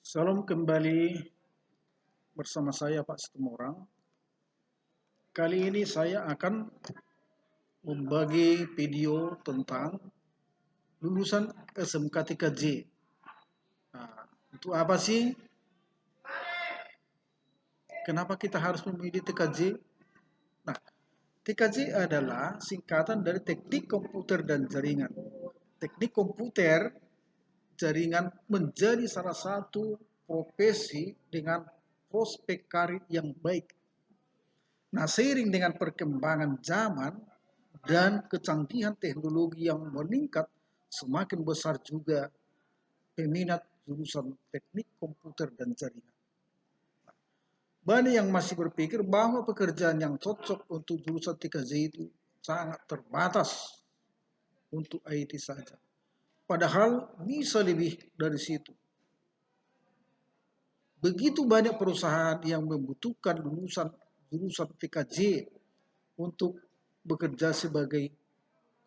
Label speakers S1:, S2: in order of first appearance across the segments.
S1: Salam kembali bersama saya Pak Situmorang. Kali ini saya akan membagi video tentang lulusan SMK 3J. Nah, itu apa sih? Kenapa kita harus memilih TKJ? Nah, TKJ adalah singkatan dari Teknik Komputer dan Jaringan. Teknik komputer jaringan menjadi salah satu profesi dengan prospek karir yang baik. Nah, seiring dengan perkembangan zaman dan kecanggihan teknologi yang meningkat, semakin besar juga peminat jurusan teknik komputer dan jaringan. Banyak yang masih berpikir bahwa pekerjaan yang cocok untuk jurusan 3J itu sangat terbatas untuk IT saja. Padahal bisa lebih dari situ. Begitu banyak perusahaan yang membutuhkan lulusan jurusan 3J untuk bekerja sebagai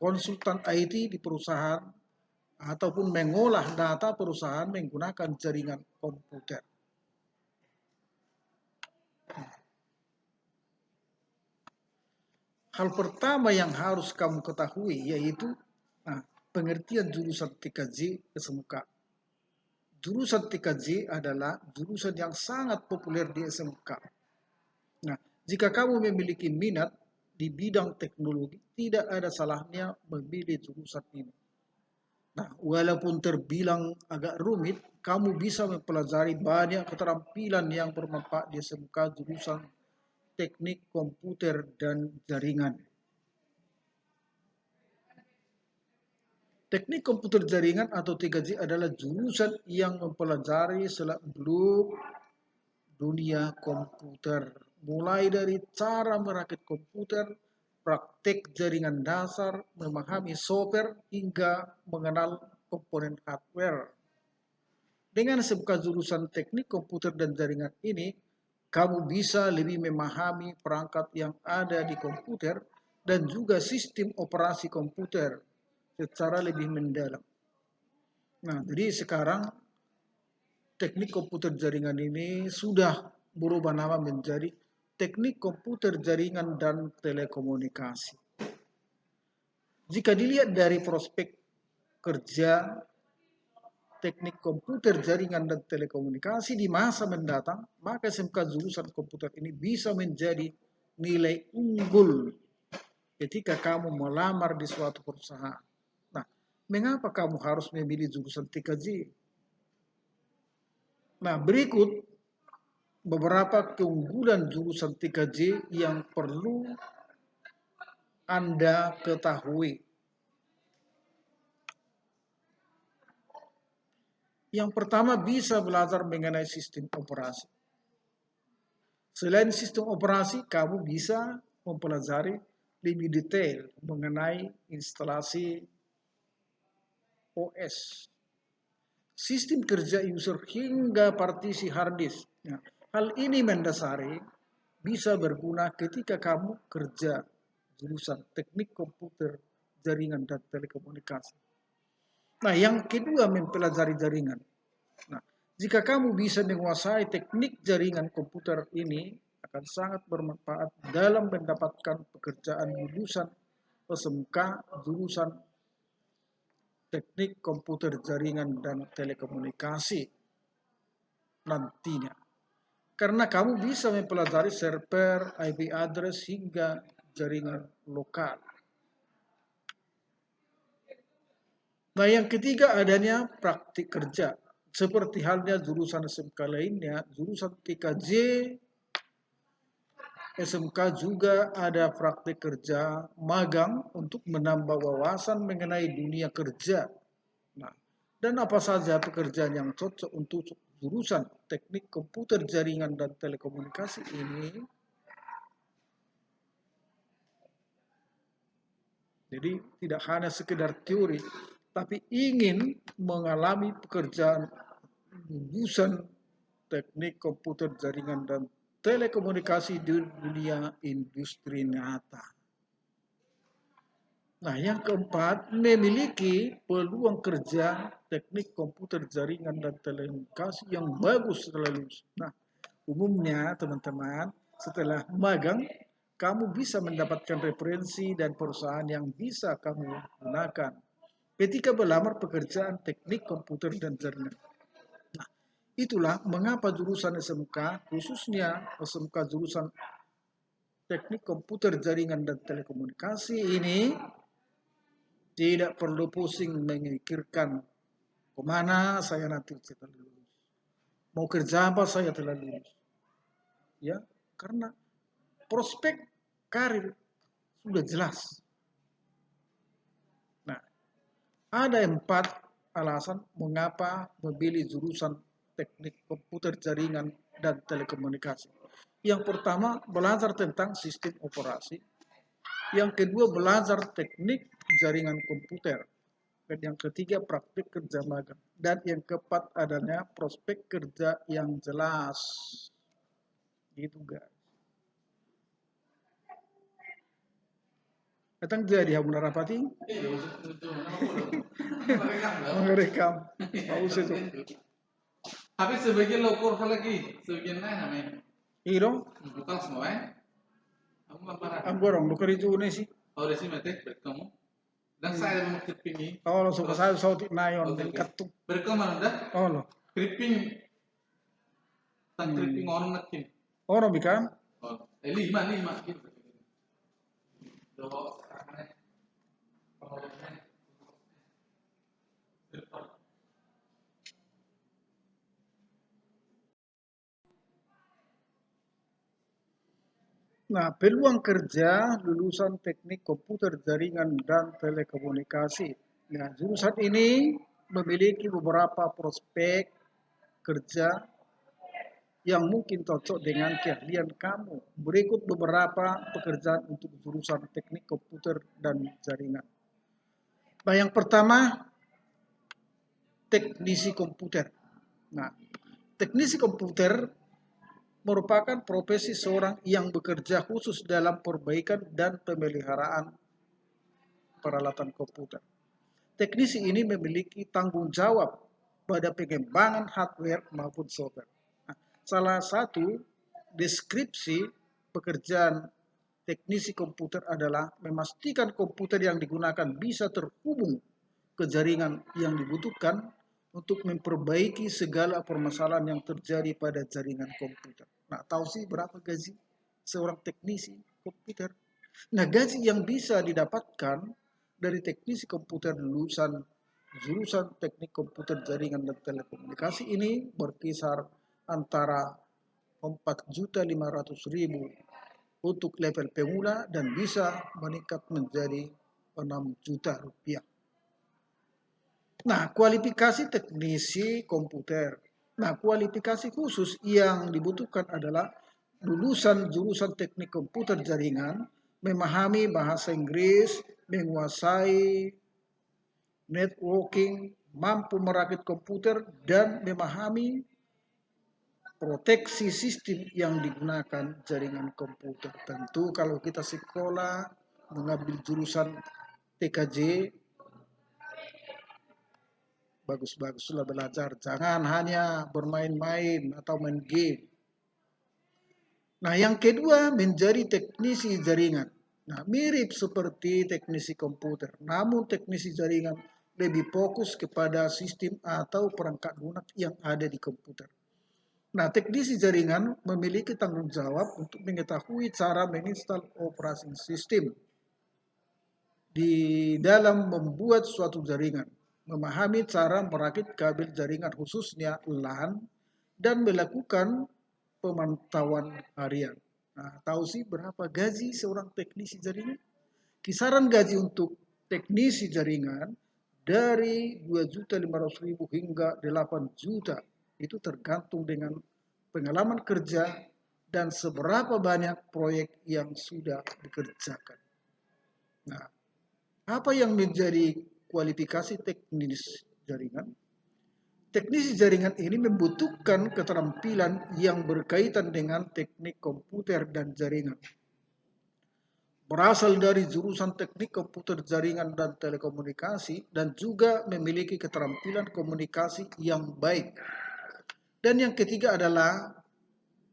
S1: konsultan IT di perusahaan ataupun mengolah data perusahaan menggunakan jaringan komputer. Hal pertama yang harus kamu ketahui yaitu pengertian jurusan 3J SMK. Jurusan 3J adalah jurusan yang sangat populer di SMK. Nah, jika kamu memiliki minat di bidang teknologi, tidak ada salahnya memilih jurusan ini. Nah, walaupun terbilang agak rumit, kamu bisa mempelajari banyak keterampilan yang bermanfaat di SMK jurusan teknik komputer dan jaringan. Teknik komputer jaringan atau 3J adalah jurusan yang mempelajari seluk-beluk dunia komputer. Mulai dari cara merakit komputer, praktek jaringan dasar, memahami software, hingga mengenal komponen hardware. Dengan SMK jurusan teknik komputer dan jaringan ini, kamu bisa lebih memahami perangkat yang ada di komputer dan juga sistem operasi komputer secara lebih mendalam. Nah, jadi sekarang teknik komputer jaringan ini sudah berubah nama menjadi teknik komputer jaringan dan telekomunikasi. Jika dilihat dari prospek kerja teknik komputer jaringan dan telekomunikasi di masa mendatang, maka SMK jurusan komputer ini bisa menjadi nilai unggul ketika kamu melamar di suatu perusahaan. Nah, mengapa kamu harus memilih jurusan 3J? Nah, berikut beberapa keunggulan jurusan 3J yang perlu Anda ketahui. Yang pertama, bisa belajar mengenai sistem operasi. Selain sistem operasi, kamu bisa mempelajari lebih detail mengenai instalasi OS, sistem kerja user hingga partisi hard disk. Nah, hal ini mendasari bisa berguna ketika kamu kerja jurusan teknik komputer, jaringan, dan telekomunikasi. Nah, yang kedua, mempelajari jaringan. Nah, jika kamu bisa menguasai teknik jaringan komputer ini, akan sangat bermanfaat dalam mendapatkan pekerjaan lulusan SMK jurusan teknik komputer jaringan dan telekomunikasi nantinya. Karena kamu bisa mempelajari server, IP address, hingga jaringan lokal. Nah, yang ketiga adanya praktik kerja. Seperti halnya jurusan SMK lainnya, jurusan 3J SMK juga ada praktik kerja magang untuk menambah wawasan mengenai dunia kerja. Nah, dan apa saja pekerjaan yang cocok untuk jurusan teknik komputer jaringan dan telekomunikasi ini. Jadi tidak hanya sekedar teori, tapi ingin mengalami pekerjaan lulusan teknik komputer jaringan dan telekomunikasi di dunia industri nyata. Nah, yang keempat, memiliki peluang kerja teknik komputer jaringan dan telekomunikasi yang bagus setelah lulus. Nah, umumnya teman-teman, setelah magang, kamu bisa mendapatkan referensi dan perusahaan yang bisa kamu gunakan ketika melamar pekerjaan teknik komputer dan jaringan. Nah, itulah mengapa jurusan SMK, khususnya SMK jurusan teknik komputer jaringan dan telekomunikasi ini tidak perlu pusing memikirkan kemana saya nanti setelah lulus. Mau kerja apa saya telah lulus. Ya, karena prospek karir sudah jelas. Nah, ada 4 alasan mengapa memilih jurusan teknik komputer jaringan dan telekomunikasi. Yang pertama, belajar tentang sistem operasi. Yang kedua, belajar teknik jaringan komputer. Dan yang ketiga, praktik kerja magang. Dan yang keempat, adanya prospek kerja yang jelas. Gitu guys. Datang jadi Hamuna Rapati. Merekam. Bagus itu.
S2: Tapi sebagian lokor lagi, sebagian lain namanya.
S1: Iro,
S2: Bukan semua ya. Aku nggak parah.
S1: ang gorong, lukar itu nesi.
S2: Oh, di sini mati berkamu. Dan saya memang creeping.
S1: Oh, lo suka saya sautik nayon dan katuk.
S2: Berkamu anda?
S1: Oh, lo.
S2: Creeping. Tak creeping orang nakin.
S1: Oh, no, bikan?
S2: Oh, lima gitu. Doh,
S1: Nah, peluang kerja lulusan teknik komputer jaringan dan telekomunikasi. Nah, jurusan ini memiliki beberapa prospek kerja yang mungkin cocok dengan keahlian kamu. Berikut beberapa pekerjaan untuk jurusan teknik komputer dan jaringan. Nah, yang pertama, teknisi komputer. Nah, teknisi komputer merupakan profesi seorang yang bekerja khusus dalam perbaikan dan pemeliharaan peralatan komputer. Teknisi ini memiliki tanggung jawab pada pengembangan hardware maupun software. Nah, salah satu deskripsi pekerjaan teknisi komputer adalah memastikan komputer yang digunakan bisa terhubung ke jaringan yang dibutuhkan untuk memperbaiki segala permasalahan yang terjadi pada jaringan komputer. Nah, tahu sih berapa gaji seorang teknisi komputer? Nah, gaji yang bisa didapatkan dari teknisi komputer lulusan jurusan teknik komputer jaringan dan telekomunikasi ini berkisar antara 4.500.000 untuk level pemula dan bisa meningkat menjadi 6 juta rupiah. Nah, kualifikasi teknisi komputer. Nah, kualifikasi khusus yang dibutuhkan adalah lulusan jurusan teknik komputer jaringan, memahami bahasa Inggris, menguasai networking, mampu merakit komputer, dan memahami proteksi sistem yang digunakan jaringan komputer. Tentu kalau kita sekolah mengambil jurusan TKJ, bagus-baguslah belajar. Jangan hanya bermain-main atau main game. Nah, yang kedua menjadi teknisi jaringan. Nah, mirip seperti teknisi komputer. Namun teknisi jaringan lebih fokus kepada sistem atau perangkat lunak yang ada di komputer. Nah, teknisi jaringan memiliki tanggung jawab untuk mengetahui cara menginstal operasi sistem di dalam membuat suatu jaringan, memahami cara merakit kabel jaringan khususnya LAN, dan melakukan pemantauan harian. Nah, tahu sih berapa gaji seorang teknisi jaringan? Kisaran gaji untuk teknisi jaringan dari 2.500.000 hingga 8 juta. Itu tergantung dengan pengalaman kerja dan seberapa banyak proyek yang sudah dikerjakan. Nah, apa yang menjadi kualifikasi teknis jaringan? Teknisi jaringan ini membutuhkan keterampilan yang berkaitan dengan teknik komputer dan jaringan. berasal dari jurusan teknik komputer jaringan dan telekomunikasi dan juga memiliki keterampilan komunikasi yang baik. Dan yang ketiga adalah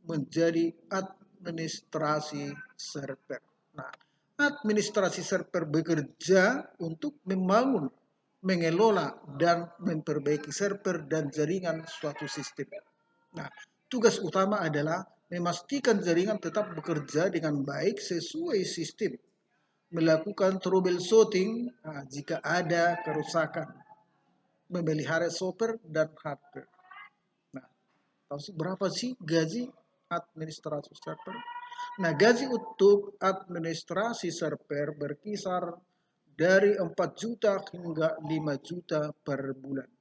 S1: menjadi administrasi server. Nah, administrasi server bekerja untuk membangun, mengelola, dan memperbaiki server dan jaringan suatu sistem. Nah, tugas utama adalah memastikan jaringan tetap bekerja dengan baik sesuai sistem, melakukan troubleshooting jika ada kerusakan, memelihara software dan hardware. Nah, tahu sih berapa sih gaji administrasi server? Nah, gaji untuk administrasi server berkisar dari 4 juta hingga 5 juta per bulan.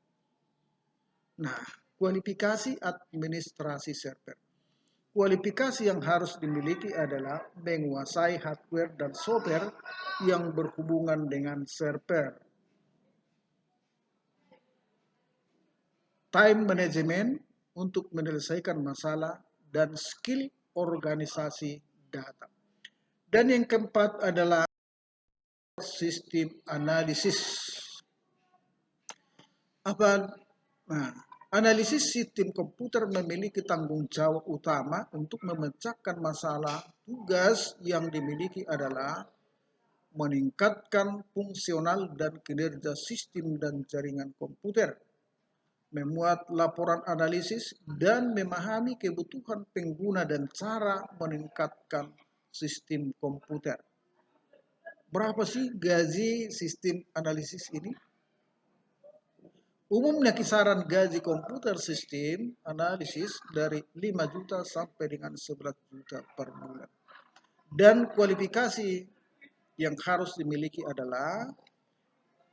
S1: Nah, kualifikasi administrasi server. Kualifikasi yang harus dimiliki adalah menguasai hardware dan software yang berhubungan dengan server. Time management untuk menyelesaikan masalah dan skill organisasi data. Dan yang keempat adalah sistem analisis. Apa? Nah, analisis sistem komputer memiliki tanggung jawab utama untuk memecahkan masalah. Tugas yang dimiliki adalah meningkatkan fungsional dan kinerja sistem dan jaringan komputer, memuat laporan analisis, dan memahami kebutuhan pengguna dan cara meningkatkan sistem komputer. Berapa sih gaji sistem analisis ini? Umumnya kisaran gaji komputer sistem analisis dari 5 juta sampai dengan 11 juta per bulan. Dan kualifikasi yang harus dimiliki adalah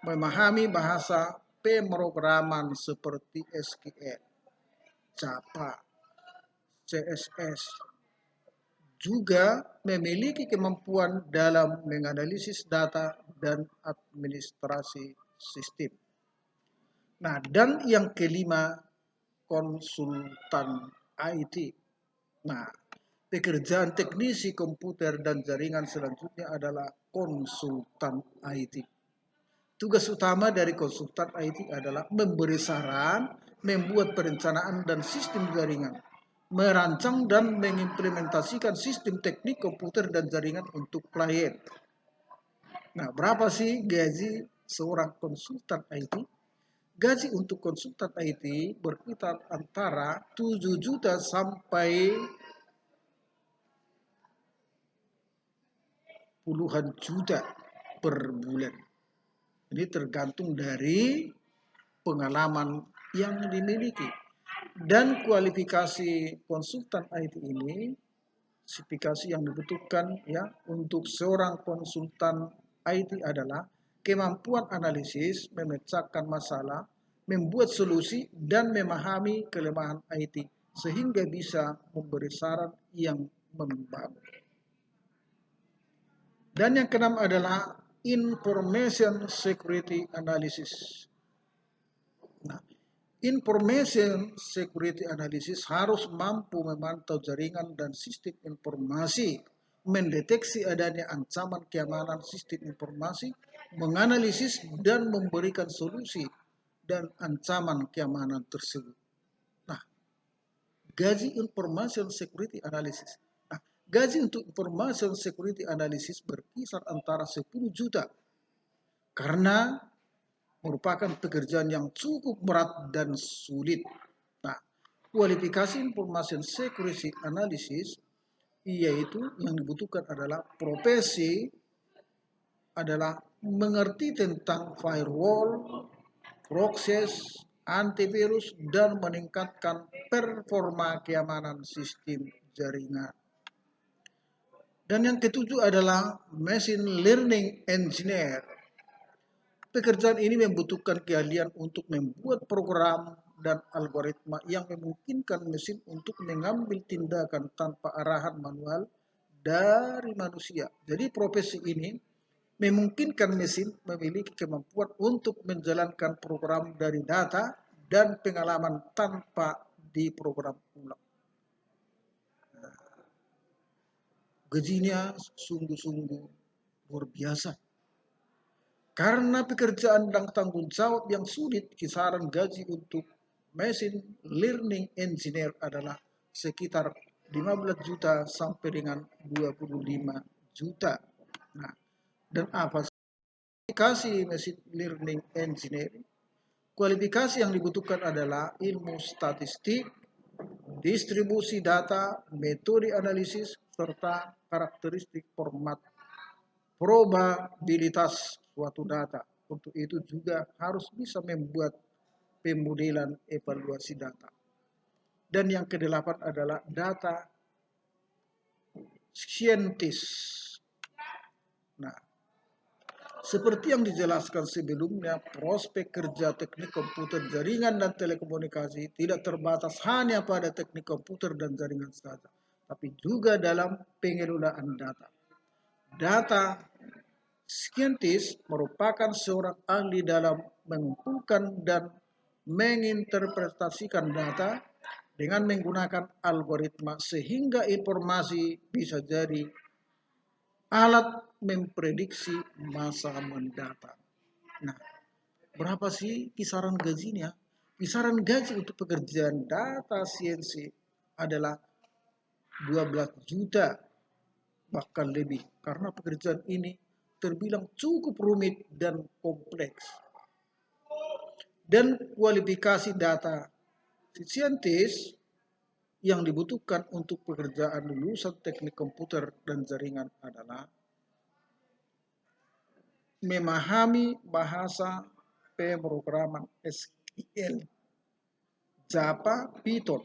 S1: memahami bahasa pemrograman seperti SQL, Java, CSS, juga memiliki kemampuan dalam menganalisis data dan administrasi sistem. Nah, dan yang kelima, konsultan IT. Nah, pekerjaan teknisi komputer dan jaringan selanjutnya adalah konsultan IT. Tugas utama dari konsultan IT adalah memberi saran, membuat perencanaan dan sistem jaringan, merancang dan mengimplementasikan sistem teknik komputer dan jaringan untuk klien. Nah, berapa sih gaji seorang konsultan IT? Gaji untuk konsultan IT berkisar antara 7 juta sampai puluhan juta per bulan. Ini tergantung dari pengalaman yang dimiliki. Dan kualifikasi konsultan IT ini, spesifikasi yang dibutuhkan ya untuk seorang konsultan IT adalah kemampuan analisis, memecahkan masalah, membuat solusi, dan memahami kelemahan IT sehingga bisa memberi saran yang membangun. Dan yang keenam adalah information security analysis. Nah, information security analysis harus mampu memantau jaringan dan sistem informasi, mendeteksi adanya ancaman keamanan sistem informasi, menganalisis dan memberikan solusi dan ancaman keamanan tersebut. Nah, gaji information security analysis. Nah, gaji untuk information security analysis berkisar antara 10 juta karena merupakan pekerjaan yang cukup berat dan sulit. Nah, kualifikasi information security analysis yaitu yang dibutuhkan adalah profesi adalah mengerti tentang firewall, proses, antivirus, dan meningkatkan performa keamanan sistem jaringan. Dan yang ketujuh adalah machine learning engineer. Pekerjaan ini membutuhkan keahlian untuk membuat program dan algoritma yang memungkinkan mesin untuk mengambil tindakan tanpa arahan manual dari manusia. Jadi profesi ini memungkinkan mesin memiliki kemampuan untuk menjalankan program dari data dan pengalaman tanpa diprogram ulang. Gajinya sungguh-sungguh luar biasa. Karena pekerjaan dan tanggung jawab yang sulit, kisaran gaji untuk machine learning engineer adalah sekitar 15 juta sampai dengan 25 juta. Nah, dan apa sih kualifikasi machine learning engineer? Kualifikasi yang dibutuhkan adalah ilmu statistik, distribusi data, metode analisis, serta karakteristik format probabilitas suatu data. Untuk itu juga harus bisa membuat pemodelan evaluasi data. Dan yang kedelapan adalah data scientist. Nah, seperti yang dijelaskan sebelumnya, prospek kerja teknik komputer, jaringan, dan telekomunikasi tidak terbatas hanya pada teknik komputer dan jaringan saja, tapi juga dalam pengelolaan data. Data scientist merupakan seorang ahli dalam mengumpulkan dan menginterpretasikan data dengan menggunakan algoritma sehingga informasi bisa jadi alat memprediksi masa mendatang. Nah, berapa sih kisaran gajinya? Kisaran gaji untuk pekerjaan data science adalah 12 juta bahkan lebih, karena pekerjaan ini terbilang cukup rumit dan kompleks. Dan kualifikasi data scientist yang dibutuhkan untuk pekerjaan lulusan teknik komputer dan jaringan adalah memahami bahasa pemrograman SQL, Java, Python,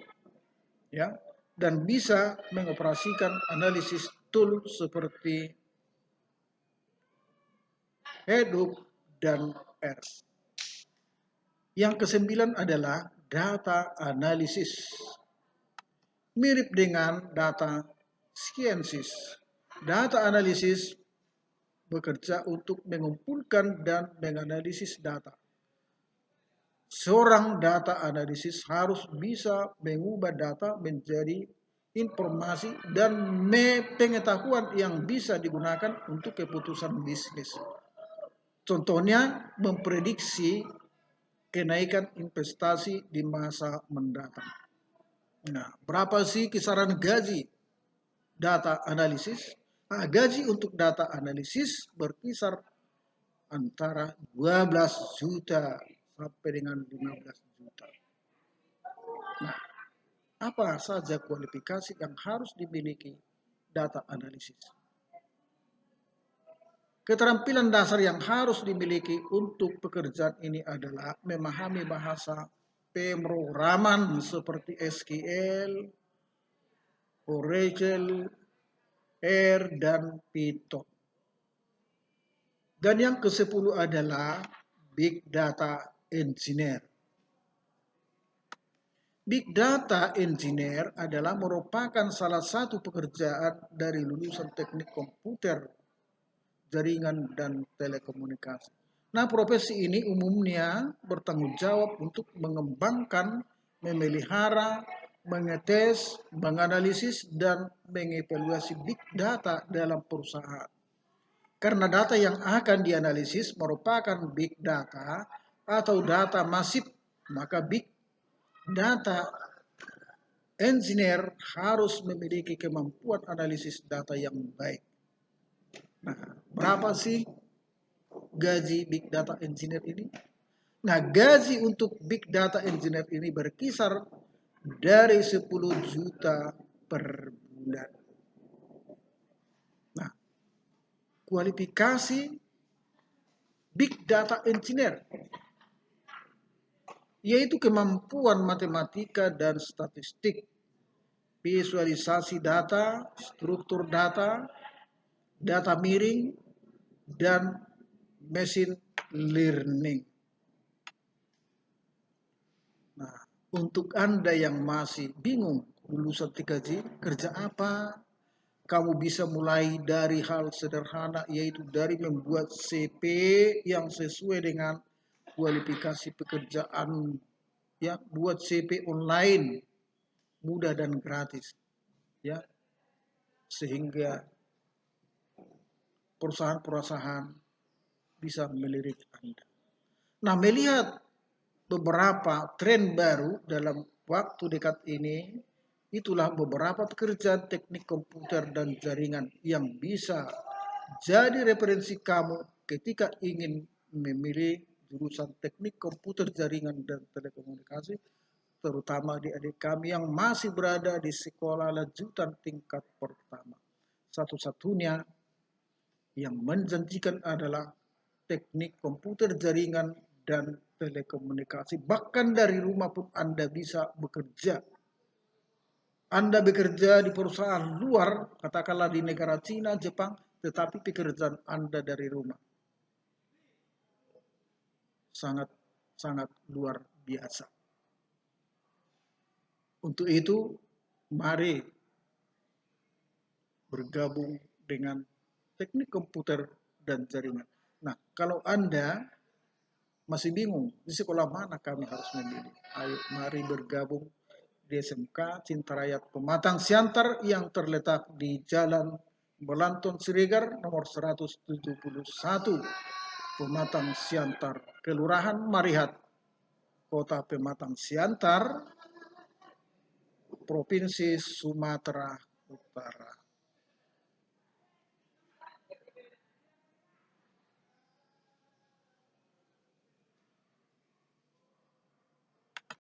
S1: ya, dan bisa mengoperasikan analisis tool seperti Hadoop dan R. Yang kesembilan adalah data analisis. Mirip dengan data scientist, data analisis bekerja untuk mengumpulkan dan menganalisis data. Seorang data analisis harus bisa mengubah data menjadi informasi dan pengetahuan yang bisa digunakan untuk keputusan bisnis. Contohnya, memprediksi kenaikan investasi di masa mendatang. Nah, berapa sih kisaran gaji data analisis? Nah, gaji untuk data analisis berkisar antara 12 juta sampai dengan 15 juta. Nah, apa saja kualifikasi yang harus dimiliki data analisis? Keterampilan dasar yang harus dimiliki untuk pekerjaan ini adalah memahami bahasa pemrograman seperti SQL, Oracle, R, dan Python. Dan yang ke-10 adalah Big Data Engineer. Big Data Engineer adalah merupakan salah satu pekerjaan dari lulusan teknik komputer, jaringan, dan telekomunikasi. Nah, profesi ini umumnya bertanggung jawab untuk mengembangkan, memelihara, mengetes, menganalisis, dan mengevaluasi big data dalam perusahaan. Karena data yang akan dianalisis merupakan big data atau data masif, maka big data engineer harus memiliki kemampuan analisis data yang baik. Nah, berapa sih gaji big data engineer ini? Nah, gaji untuk big data engineer ini berkisar dari 10 juta per bulan. Nah, kualifikasi big data engineer yaitu kemampuan matematika dan statistik, visualisasi data, struktur data, data miring, dan machine learning. Nah, untuk Anda yang masih bingung lulusan 3J, kerja apa? Kamu bisa mulai dari hal sederhana, yaitu dari membuat CV yang sesuai dengan kualifikasi pekerjaan. Ya, buat CV online, mudah dan gratis. Ya, sehingga perusahaan-perusahaan bisa melirik Anda. Nah, melihat beberapa tren baru dalam waktu dekat ini, itulah beberapa pekerjaan teknik komputer dan jaringan yang bisa jadi referensi kamu ketika ingin memilih jurusan teknik komputer jaringan dan telekomunikasi, terutama di adik kami yang masih berada di sekolah lanjutan tingkat pertama. Satu-satunya yang menjanjikan adalah teknik komputer jaringan dan telekomunikasi. Bahkan dari rumah pun Anda bisa bekerja. Anda bekerja di perusahaan luar, katakanlah di negara Cina, Jepang, tetapi pekerjaan Anda dari rumah. Sangat luar biasa. Untuk itu, mari bergabung dengan teknik komputer dan jaringan. Nah, kalau Anda masih bingung di sekolah mana kami harus memilih, ayo mari bergabung di SMK Cinta Rakyat Pematang Siantar yang terletak di Jalan Belanton Siregar nomor 171 Pematang Siantar, Kelurahan Marihat, Kota Pematang Siantar, Provinsi Sumatera Utara.